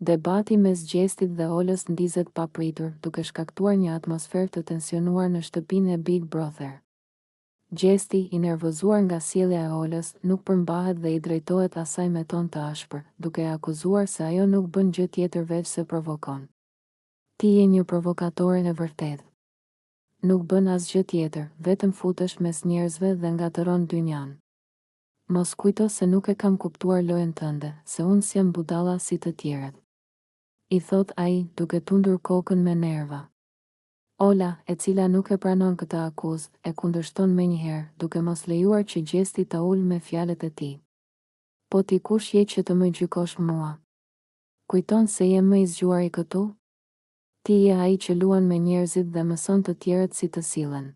Debati mes Gjestit dhe Olës ndizet papritur, duke shkaktuar një atmosferë të tensionuar në shtëpinë e Big Brother. Gjesti, i nervozuar nga sjellja e Olës, nuk përmbahet dhe i drejtohet asaj me ton të ashpër, duke e akuzuar se ajo nuk bën gjë tjetër veç se provokon. Ti je një provokatore e vërtetë. Nuk bën asgjë tjetër, vetëm futesh mes njerëzve dhe ngatëron dynjan. Mos kujto se nuk e kam kuptuar lojën tënde, se unë s'jam budalla si të tjerët. I thot ai, duke tundur kokën me nerva. Ola, e cila nuk e pranon këtë akuzë, e kundërshton menjëherë, duke mos lejuar që Gjesti ta ul me fjalët e tij. Po ti kush je që të më gjykosh mua? Kujton se je më i zgjuar i këtu? Ti je ai që luan me njerëzit dhe mëson të tjerët si të sillen.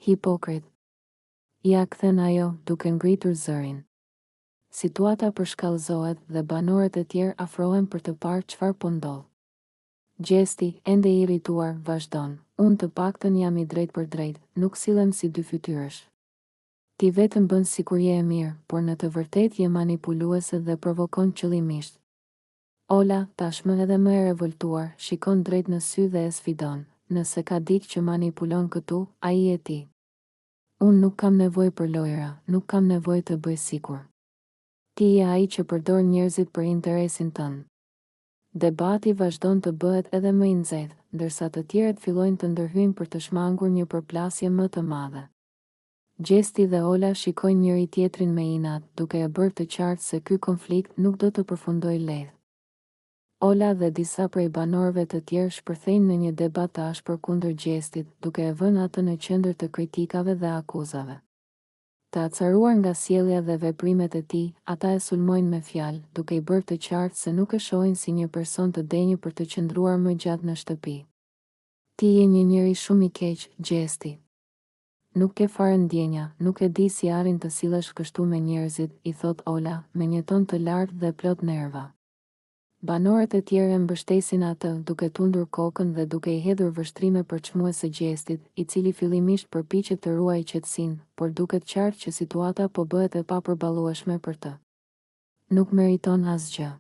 Hipokrit. Ja kthen ajo, duke ngritur zërin. Situata përshkallëzohet dhe banorët e tjerë afrohen për të parë çfarë po ndodh. Gjesti, ende i irrituar, vazhdon. Unë të paktën jam i drejt për drejt, nuk sillem si dy fytyrësh. Ti vetëm bën sikur je e mirë, por në të vërtetë je manipuluese dhe provokon qëllimisht. Ola, tashmë edhe më e revoltuar, shikon drejt në sy dhe e sfidon. Nëse ka dikë që manipulon këtu, ai je ti. Unë nuk kam nevojë për lojra, nuk kam nevojë të bëj sikur. Ti je ai që përdor njerëzit për interesin tënd. Debati vazhdon të bëhet edhe më i nxehtë, ndërsa të tjerët fillojnë të ndërhyjnë për të shmangur një përplasje më të madhe. Gjesti dhe Ola shikojnë njëri tjetrin me inat, duke e bërë të qartë se ky konflikt nuk do të përfundojë lehtë. Ola dhe disa prej banorëve të tjerë shpërthejnë në një debat të ashpër kundër Gjestit, duke e vënë atë në qendër të kritikave dhe akuzave. Të acaruar nga sjellja dhe veprimet e tij, ata e sulmojnë me fjalë, duke i bërë të qartë se nuk e shohin si një person të denjë për të qëndruar më gjatë në shtëpi. Ti je një njeri shumë i keq, Gjesti. Nuk ke fare ndjenja, nuk e di si arrin të sillesh kështu me njerëzit, i thot Ola, me një ton të lartë dhe plot nerva. Banorët e tjerë e mbështesin atë, duke tundur kokën dhe duke i hedhur vështrime përçmuese Gjestit, i cili fillimisht përpiqet të ruajë qetësinë, por duket qartë që situata po bëhet e papërballueshme për të. Nuk meriton asgjë.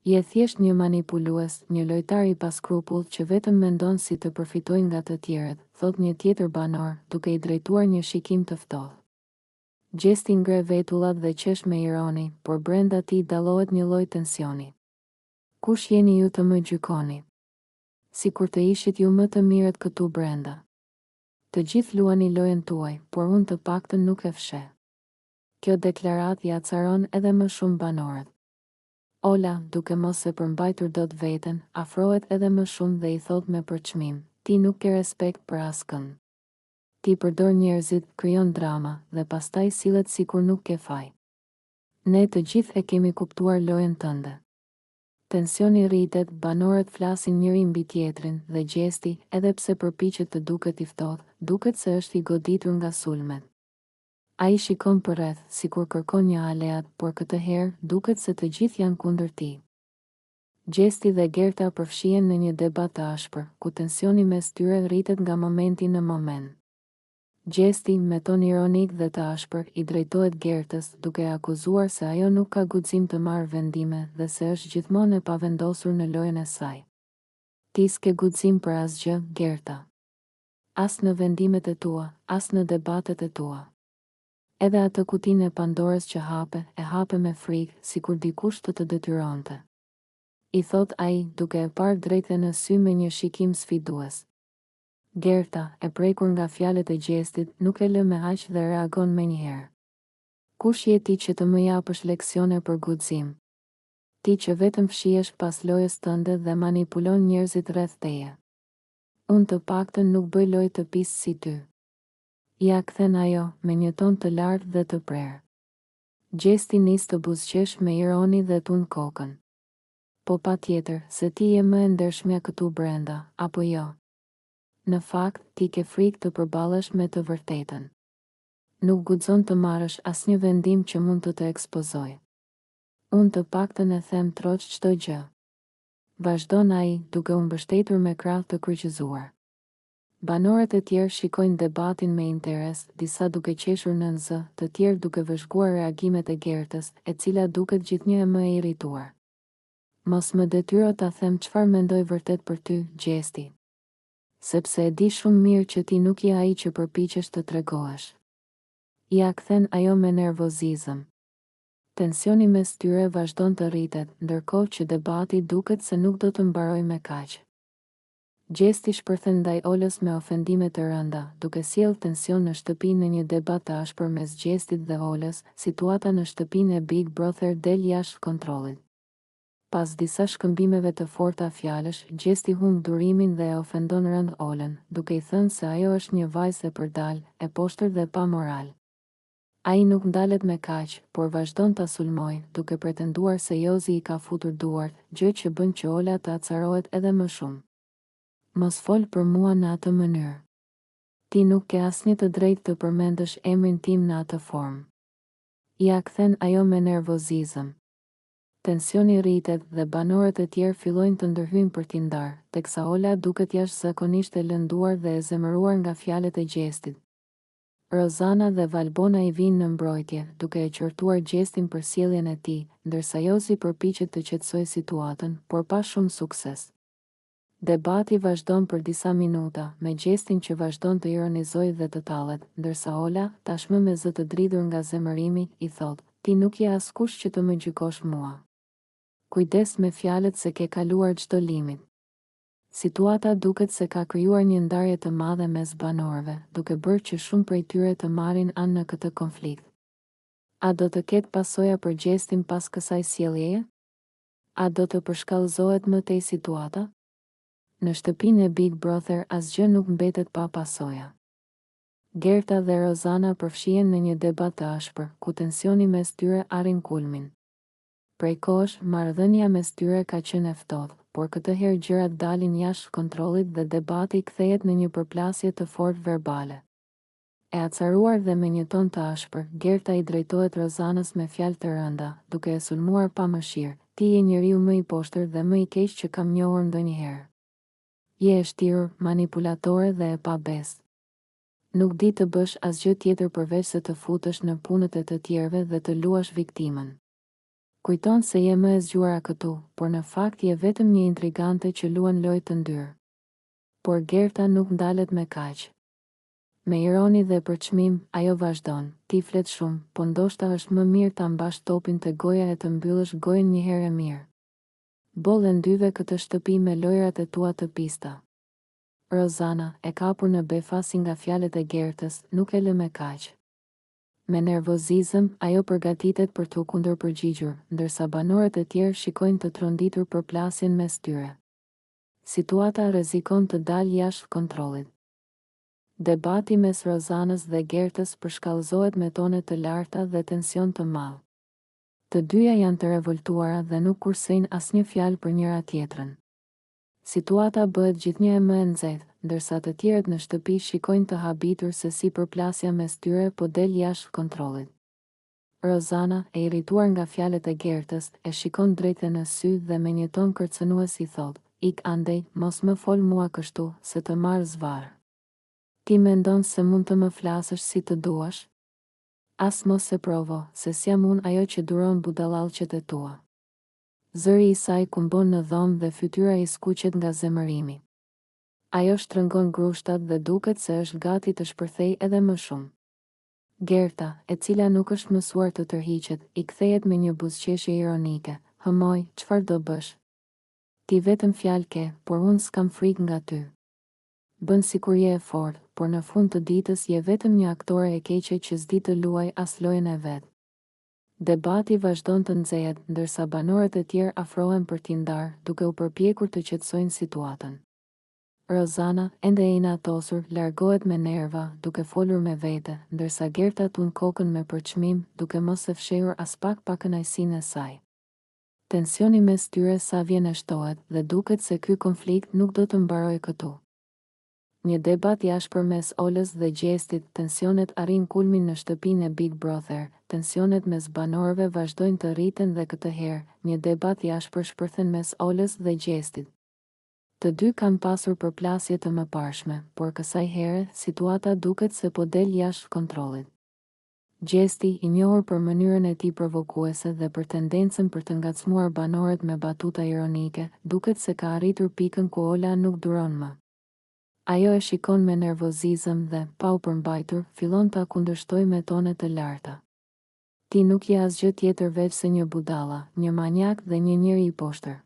Je thjesht një manipulues, një lojtar i paskrupull që vetëm mendon si të përfitojë nga të tjerët, thot një tjetër banor, duke i drejtuar një shikim të ftohtë. Gjesti ngre vetullat dhe qesh me ironi, por brenda tij dallohet një lloj tensioni. Kush jeni ju të më gjykoni? Sikur të ishit ju më të mirët këtu brenda. Të gjithë luani lojën tuaj, por unë të paktën nuk e fsheh. Kjo deklarat i acaron edhe më shumë banorët. Ola, duke mos e përmbajtur dot veten, afrohet edhe më shumë dhe i thot me përçmim, ti nuk ke respekt për askënd. Ti përdor njerëzit, krijon drama, dhe pastaj sillet sikur nuk ke faj. Ne të gjithë e kemi kuptuar lojën tënde. Tensioni rritet, banorët flasin njëri mbi tjetrin dhe Gjesti, edhe pse përpiqet të duket i ftohtë, duket se është i goditur nga sulmet. Ai shikon përreth, sikur kërkon një aleat, por këtë herë duket se të gjithë janë kundër tij. Gjesti dhe Gerta përfshihen në një debat të ashpër, ku tensioni mes tyre rritet nga momenti në moment. Gjesti, me ton ironik dhe të ashpër, i drejtohet Gertës, duke akuzuar se ajo nuk ka guxim të marrë vendime dhe se është gjithmonë e pavendosur në lojën e saj. Ti s'ke guxim për asgjë, Gerta. As në vendimet e tua, as në debatet e tua. Edhe atë kutinë e Pandorës që e hape me frikë, sikur dikush të detyronte. I thot ai, duke e parë drejtë në sy me një shikim sfidues. Gerta, e prekur nga fjalët e Gjestit, nuk e lë me aq dhe reagon menjëherë. Kush je ti që të më japësh leksione për guxim? Ti që vetëm fshihesh pas lojës tënde dhe manipulon njerëzit rreth teje. Unë të paktën nuk bëj lojë të pisë si ty. Ja kthen ajo, me një ton të lartë dhe të prerë. Gjesti nis të buzëqesh me ironi dhe tund kokën. Po patjetër, se ti je më e ndershmja këtu brenda, apo jo? Në fakt, ti ke frikë të përballesh me të vërtetën. Nuk guxon të marrësh asnjë vendim që mund të ekspozoj. Unë të paktën e them troç çdo gjë. Vazhdon ai, duke u mbështetur me krah të kryqëzuar. Banorët e tjerë shikojnë debatin me interes, disa duke qeshur nën zë, të tjerë duke vëzhguar reagimet e Gertës, e cila duket gjithnjë e më e irrituar. Mos më detyro ta them çfarë mendoj vërtet për ty, Gjesti. Sepse e di shumë mirë që ti nuk je ai që përpiqesh të tregohesh. Ja kthen ajo me nervozizëm. Tensioni mes tyre vazhdon të rritet, ndërkohë që debati duket se nuk do të mbarojë me kaq. Gjesti shpërthen ndaj Olës me ofendime të rënda, duke sjellë tension në shtëpi. Në një debat të ashpër mes Gjestit dhe Olës, situata në shtëpinë e Big Brother del jashtë kontrollit. Pas disa shkëmbimeve të forta fjalësh, Gjesti humb durimin dhe e ofendon rënd Olën, duke i thënë se ajo është një vajzë e përdal, e poshtër dhe pa moral. Ai nuk ndalet me kaq, por vazhdon ta sulmojë, duke pretenduar se Jozi i ka futur duart, gjë që bën që Ola të acarohet edhe më shumë. Mos fol për mua në atë mënyrë. Ti nuk ke asnjë të drejtë të përmendësh emrin tim në atë formë. Ja kthen ajo me nervozizëm. Tensioni rritet dhe banorët e tjerë fillojnë të ndërhyjnë për t'i ndarë, teksa Ola duket jashtëzakonisht e lënduar dhe e zemëruar nga fjalët e Gjestit. Rozana dhe Valbona i vinë në mbrojtje, duke e qortuar Gjestin për sjelljen e tij, ndërsa Jozi përpiqet të qetësojë situatën, por pa shumë sukses. Debati vazhdon për disa minuta, me Gjestin që vazhdon të ironizojë dhe të tallet, ndërsa Ola, tashmë me zë të dridhur nga zemërimi, i thotë: "Ti nuk je askush që të më gjykosh mua. Kujdes me fjalët se ke kaluar çdo limit." Situata duket se ka krijuar një ndarje të madhe mes banorëve, duke bërë që shumë prej tyre të marrin anë në këtë konflikt. A do të ketë pasoja për Gjestin pas kësaj sjelljeje? A do të përshkallëzohet më tej situata? Në shtëpinë e Big Brother asgjë nuk mbetet pa pasoja. Gerta dhe Rozana përfshihen në një debat të ashpër, ku tensioni mes tyre arrin kulmin. Prej kohësh, marrëdhënia mes tyre ka qenë e ftohtë, por këtë herë gjërat dalin jashtë kontrollit dhe debati kthehet në një përplasje të fortë verbale. E acaruar dhe me një ton të ashpër, Gerta i drejtohet Rozanës me fjalë të rënda, duke e sulmuar pa mëshirë: "Ti je njeriu më i poshtër dhe më i keq që kam njohur ndonjëherë. Je e shtirur, manipulatore dhe e pabes. Nuk di të bësh asgjë tjetër përveç se të futesh në punët e të tjerëve dhe të luash viktimën. Kujton se je më e zgjuara këtu, por në fakt je vetëm një intrigante që luan lojë të ndyrë." Por Gerta nuk ndalet me kaq. Me ironi dhe përçmim, ajo vazhdon: "Ti flet shumë, po ndoshta është më mirë ta mbash topin te goja e të mbyllësh gojën një herë e mirë. Boll e ndyve këtë shtëpi me lojrat e tua të pista." Rozana, e kapur në befasi nga fjalët e Gertës, nuk e lë me kaq. Me nervozizëm, ajo përgatitet për t'u kundërpërgjigjur, ndërsa banorët e tjerë shikojnë të tronditur përplasjen mes tyre. Situata rrezikon të dalë jashtë kontrollit. Debati mes Rozanës dhe Gertës përshkallëzohet me tone të larta dhe tension të madh. Të dyja janë të revoltuara dhe nuk kursejnë asnjë fjalë për njëra tjetrën. Situata bëhet gjithnjë më e nxehtë, ndërsa të tjerët në shtëpi shikojnë të habitur se si përplasja mes tyre po del jashtë kontrollit. Rozana, e irrituar nga fjalët e Gertës, e shikon drejt në sy dhe me një ton kërcënues i thotë: "Ik andej, mos më fol mua kështu, se të marr zvarr. Ti mendon se mund të më flasësh si të duash? As mos e provo, se s'jam unë ajo që duron budallallçet e tua." Zëri i saj kumbon në dhomë dhe fytyra i skuqet nga zemërimi. Ajo shtrëngon grushtat dhe duket se është gati të shpërthejë edhe më shumë. Gerta, e cila nuk është mësuar të tërhiqet, i kthehet me një buzëqeshje ironike: "Hëmoj, çfarë do bësh? Ti vetëm fjalë ke, por unë s'kam frikë nga ty. Bën sikur je e fortë, por në fund të ditës je vetëm një aktore e keqe që s'di të luaj as lojën e vet." Debati vazhdon të nxehet, ndërsa banorët e tjerë afrohen për t'i ndarë, duke u përpjekur të qetësojnë situatën. Rozana, ende e inatosur, largohet me nerva, duke folur me vete, ndërsa Gerta tund kokën me përçmim, duke mos e fshehur as pak pa kënaqësinë e saj. Tensioni mes tyre sa vjen e shtohet dhe duket se ky konflikt nuk do të mbarojë këtu. Një debat i ashpër mes Olës dhe Gjestit, tensionet arrin kulmin në shtëpinë e Big Brother, tensionet mes banorëve vazhdojnë të rriten dhe këtë herë, një debat i ashpër shpërthen mes Olës dhe Gjestit. Të dy kanë pasur përplasje të mëparshme, por kësaj here, situata duket se po del jashtë kontrollit. Gjesti, i njohur për mënyrën e tij provokuese dhe për tendencën për të ngacmuar banorët me batuta ironike, duket se ka arritur pikën ku Ola nuk duron më. Ajo e shikon me nervozizëm dhe, pa u përmbajtur, fillon ta kundërshtoj me tone të larta. Ti nuk je asgjë tjetër veç se një budalla, një manjak dhe një njeri i poshtër.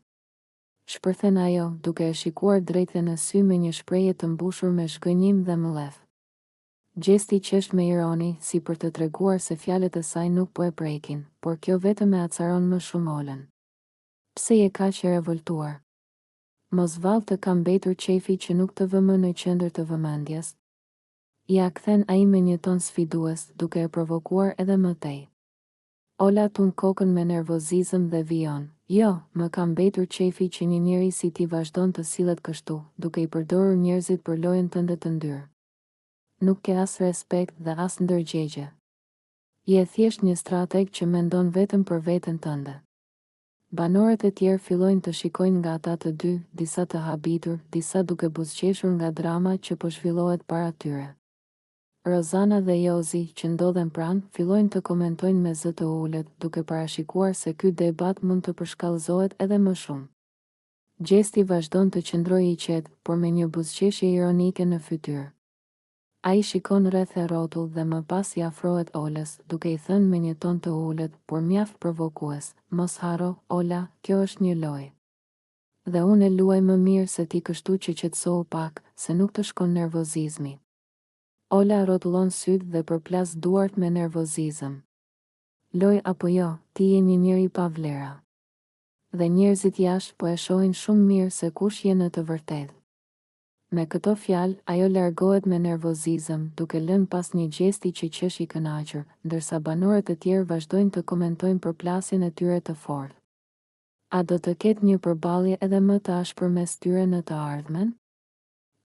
Shpërthen ajo, duke e shikuar drejt në sy me një shprehje të mbushur me shgënjim dhe mëllef. Gjesti qesht me ironi, si për të treguar se fjalët e saj nuk po e prekin, por kjo vetëm e acaron më shumë Olën. Pse je kaq e revoltuar? Mos vallë të ka mbetur qefi që nuk të vë më në qendër të vëmendjes. Ja kthen ai me një ton sfidues, duke e provokuar edhe më tej. Ola tund kokën me nervozizëm dhe vijon. Jo, më ka mbetur qefi që një njeri si ti vazhdon të sillet kështu, duke i përdorur njerëzit për lojën tënde të ndyrë. Nuk ke as respekt dhe as ndërgjegje. Je thjesht një strateg që mendon vetëm për veten tënde. Banorët e tjerë fillojnë të shikojnë nga ata të dy, disa të habitur, disa duke buzëqeshur nga drama që po zhvillohet para tyre. Rozana dhe Jozi, që ndodhen pranë, fillojnë të komentojnë me zë të ulët, duke parashikuar se ky debat mund të përshkallëzohet edhe më shumë. Gjesti vazhdon të qëndrojë i qetë, por me një buzëqeshje ironike në fytyrë. Ai shikon rreth e rrotull dhe më pas i afrohet Olës, duke i thënë me një ton të ulët, por mjaft provokues, mos haro, Ola, kjo është një lojë. Dhe unë e luaj më mirë se ti, kështu që qetësohu pak, se nuk të shkon nervozizmi. Ola rrotullon syt dhe përplas duart me nervozizëm. Loj apo jo, ti je një njeri pa vlera. Dhe njerëzit jashtë po e shohin shumë mirë se kush je në të vërtetë. Me këto fjalë, ajo largohet me nervozizëm, duke lënë pas një gjesti që qesh i kënaqur, ndërsa banorët e tjerë vazhdojnë të komentojnë përplasjen e tyre të fortë. A do të ketë një përballje edhe më të ashpër mes tyre në të ardhmen?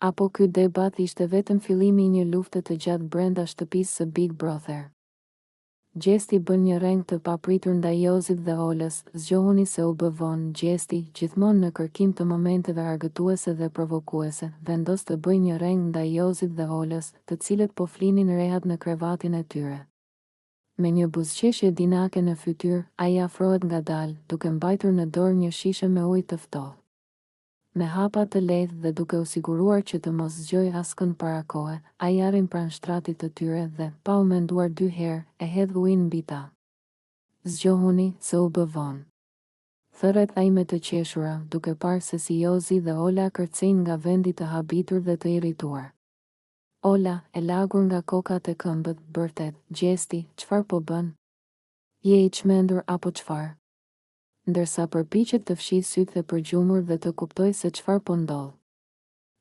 Apo ky debat ishte vetëm fillimi i një lufte të gjatë brenda shtëpisë së Big Brother? Gjesti bën një reng të papritur ndaj Jozit dhe Olës, zgjohuni se u bë vonë. Gjesti, gjithmonë në kërkim të momenteve argëtuese dhe provokuese, vendos të bëjë një reng ndaj Jozit dhe Olës, të cilët po flinin rehat në krevatin e tyre. Me një buzëqeshje dinake në fytyrë, ai afrohet ngadalë, duke mbajtur në dorë një shishe me ujë të ftohtë. Me hapa të lehtë dhe duke u siguruar që të mos zgjojë askënd para kohe, ai arrin pranë shtratit të tyre dhe, pa u menduar 2 herë, e hedh ujin mbi ta. Zgjohuni, se u bë vonë. Thërret ai me të qeshura, duke parë se si Jozi dhe Ola kërcejnë nga vendi të habitur dhe të irrituar. Ola, e lagur nga kokat e këmbët, bërtet, Gjesti, çfarë po bën? Je i çmendur apo çfarë? Ndërsa përpiqet të fshijë sytë e përgjumur dhe të kuptoj se çfarë po ndodh.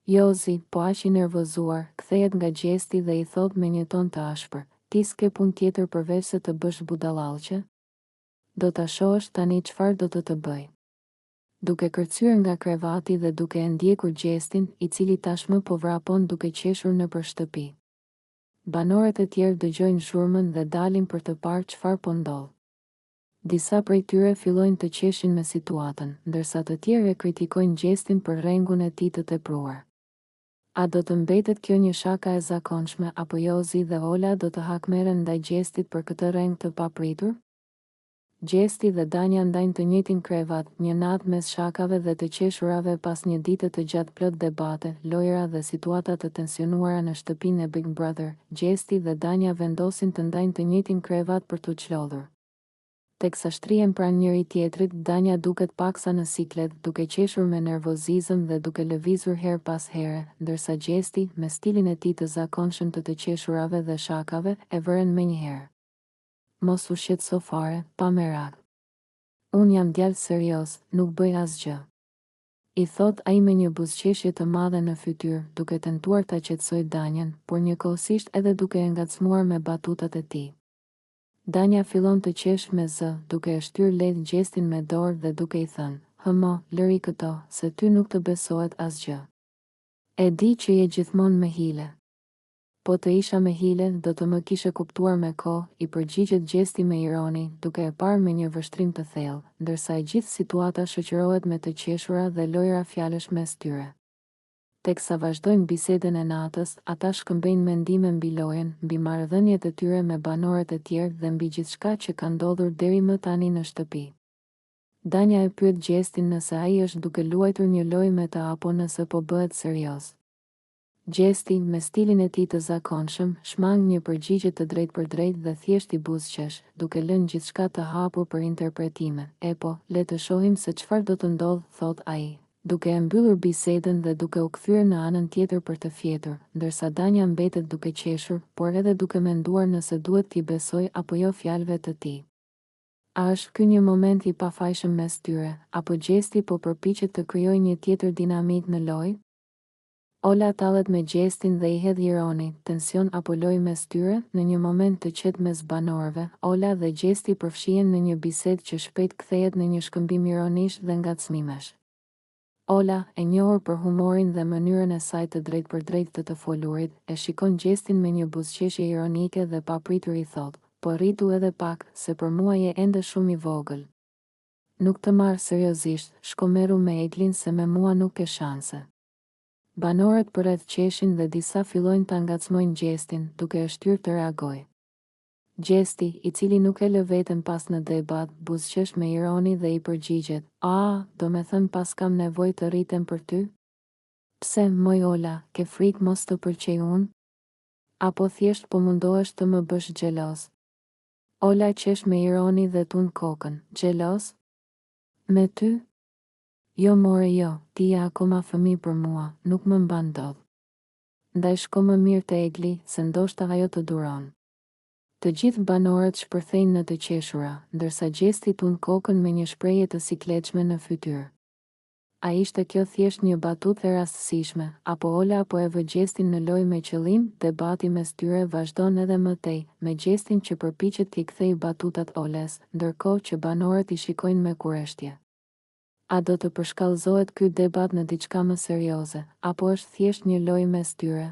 Jozi, po aq i nervozuar, kthehet nga Gjesti dhe i thot me një ton të ashpër, ti s'ke punë tjetër përveç se të bësh budallallqe? Do ta shohësh tani çfarë do të bëj. Duke kërcyer nga krevati dhe duke e ndjekur Gjestin, i cili tashmë po vrapon duke qeshur nëpër shtëpi. Banorët e tjerë dëgjojnë zhurmën dhe dalin për të parë çfarë po ndodh. Disa prej tyre fillojnë të qeshin me situatën, ndërsa të tjerë e kritikojnë Gjestin për rrengun e tij të tepruar. A do të mbetet kjo një shaka e zakonshme apo Jozi dhe Ola do të hakmeren ndaj Gjestit për këtë rreng të papritur? Gjesti dhe Danja ndajnë të njëjtin krevat, një natë mes shakave dhe të qeshurave pas një dite të gjatë plot debate, lojra dhe situata të tensionuara në shtëpinë e Big Brother. Gjesti dhe Danja vendosin të ndajnë të njëjtin krevat për t'u çlodhur. Teksa shtrihen pranë njëri tjetrit, Danja duket paksa në siklet, duke qeshur me nervozizëm dhe duke lëvizur her pas here, ndërsa Gjesti, me stilin e tij të zakonshëm të qeshurave dhe shakave, e vëren menjëherë. Mos u shqetëso fare, pa merak. Unë jam djalë serioz, nuk bëj asgjë. I thot ai me një buzëqeshje të madhe në fytyrë, duke tentuar ta qetësojë Danjën, por njëkohësisht edhe duke e ngacmuar me batutat e tij. Danja fillon të qesh me zë, duke e shtyr lehtë Gjestin me dorë dhe duke i thënë, "Hëmo, lëri këto, se ty nuk të besohet asgjë. E di që je gjithmonë me hile." Po të isha me hile, do të më kishe kuptuar me kohë, i përgjigjet Gjesti me ironi, duke e parë me një vështrim të thellë, ndërsa e gjithë situata shoqërohet me të qeshura dhe lojra fjalësh mes tyre. Teksa vazhdojnë bisedën e natës, ata shkëmbejnë mendime mbi lojën, mbi marrëdhëniet e tyre me banorët e tjerë dhe mbi gjithçka që ka ndodhur deri më tani në shtëpi. Danja e pyet Gjestin nëse ai është duke luajtur një lojë me ta apo nëse po bëhet serioz. Gjesti, me stilin e tij të zakonshëm, shmang një përgjigje të drejtpërdrejtë dhe thjesht i buzëqesh, duke lënë gjithçka të hapur për interpretime. E po, le të shohim se çfarë do të ndodh, thot ai, duke e mbyllur bisedën dhe duke u kthyer në anën tjetër për të fjetur, ndërsa Danja mbetet duke qeshur, por edhe duke menduar nëse duhet t'i besoj apo jo fjalëve të tij. A është ky një moment i pafajshëm mes tyre, apo Gjesti po përpiqet të krijojë një tjetër dinamik në lojë? Ola tallet me Gjestin dhe i hedh ironi, tension apo lojë mes tyre. Në një moment të qetë mes banorëve, Ola dhe Gjesti përfshihen në një bisedë që shpejt kthehet në një shkëmbim ironish dhe ngacmimesh. Ola, e njohur për humorin dhe mënyrën e saj të drejtpërdrejtë të folurit, e shikon Gjestin me një buzëqeshje ironike dhe papritur i thot, po rritu edhe pak, se për mua je ende shumë i vogël. Nuk të marr seriozisht, shko merru me Eglin se me mua nuk ke shanse. Banorët përreth qeshin dhe disa fillojnë ta ngacmojnë Gjestin, duke e shtyrë të reagojë. Gjesti, i cili nuk e lë veten pas në debat, buzëqesh me ironi dhe i përgjigjet, do me thënë pas kam nevojë të rritem për ty? Pse, moj Ola, ke frikë mos të pëlqej unë? Apo thjesht po mundohesh të më bësh xheloz? Ola qesh me ironi dhe tund kokën, xheloz? Me ty? Jo more jo, ti je akoma fëmijë për mua, nuk më mban dot. Ndaj shko më mirë te Egli, se ndoshta ajo të duron. Të gjithë banorët shpërthejnë në të qeshura, ndërsa Gjesti tund kokën me një shprehje të sikletshme në fytyrë. A ishte kjo thjesht një batutë e rastësishme, apo Ola apo e vë Gjestin në lojë me qëllim? Debati mes tyre vazhdon edhe më tej, me Gjestin që përpiqet t'i kthejë batutat Oles, ndërkohë që banorët i shikojnë me kurreshtje. A do të përshkallëzohet ky debat në diçka më serioze, apo është thjesht një lojë mes tyre?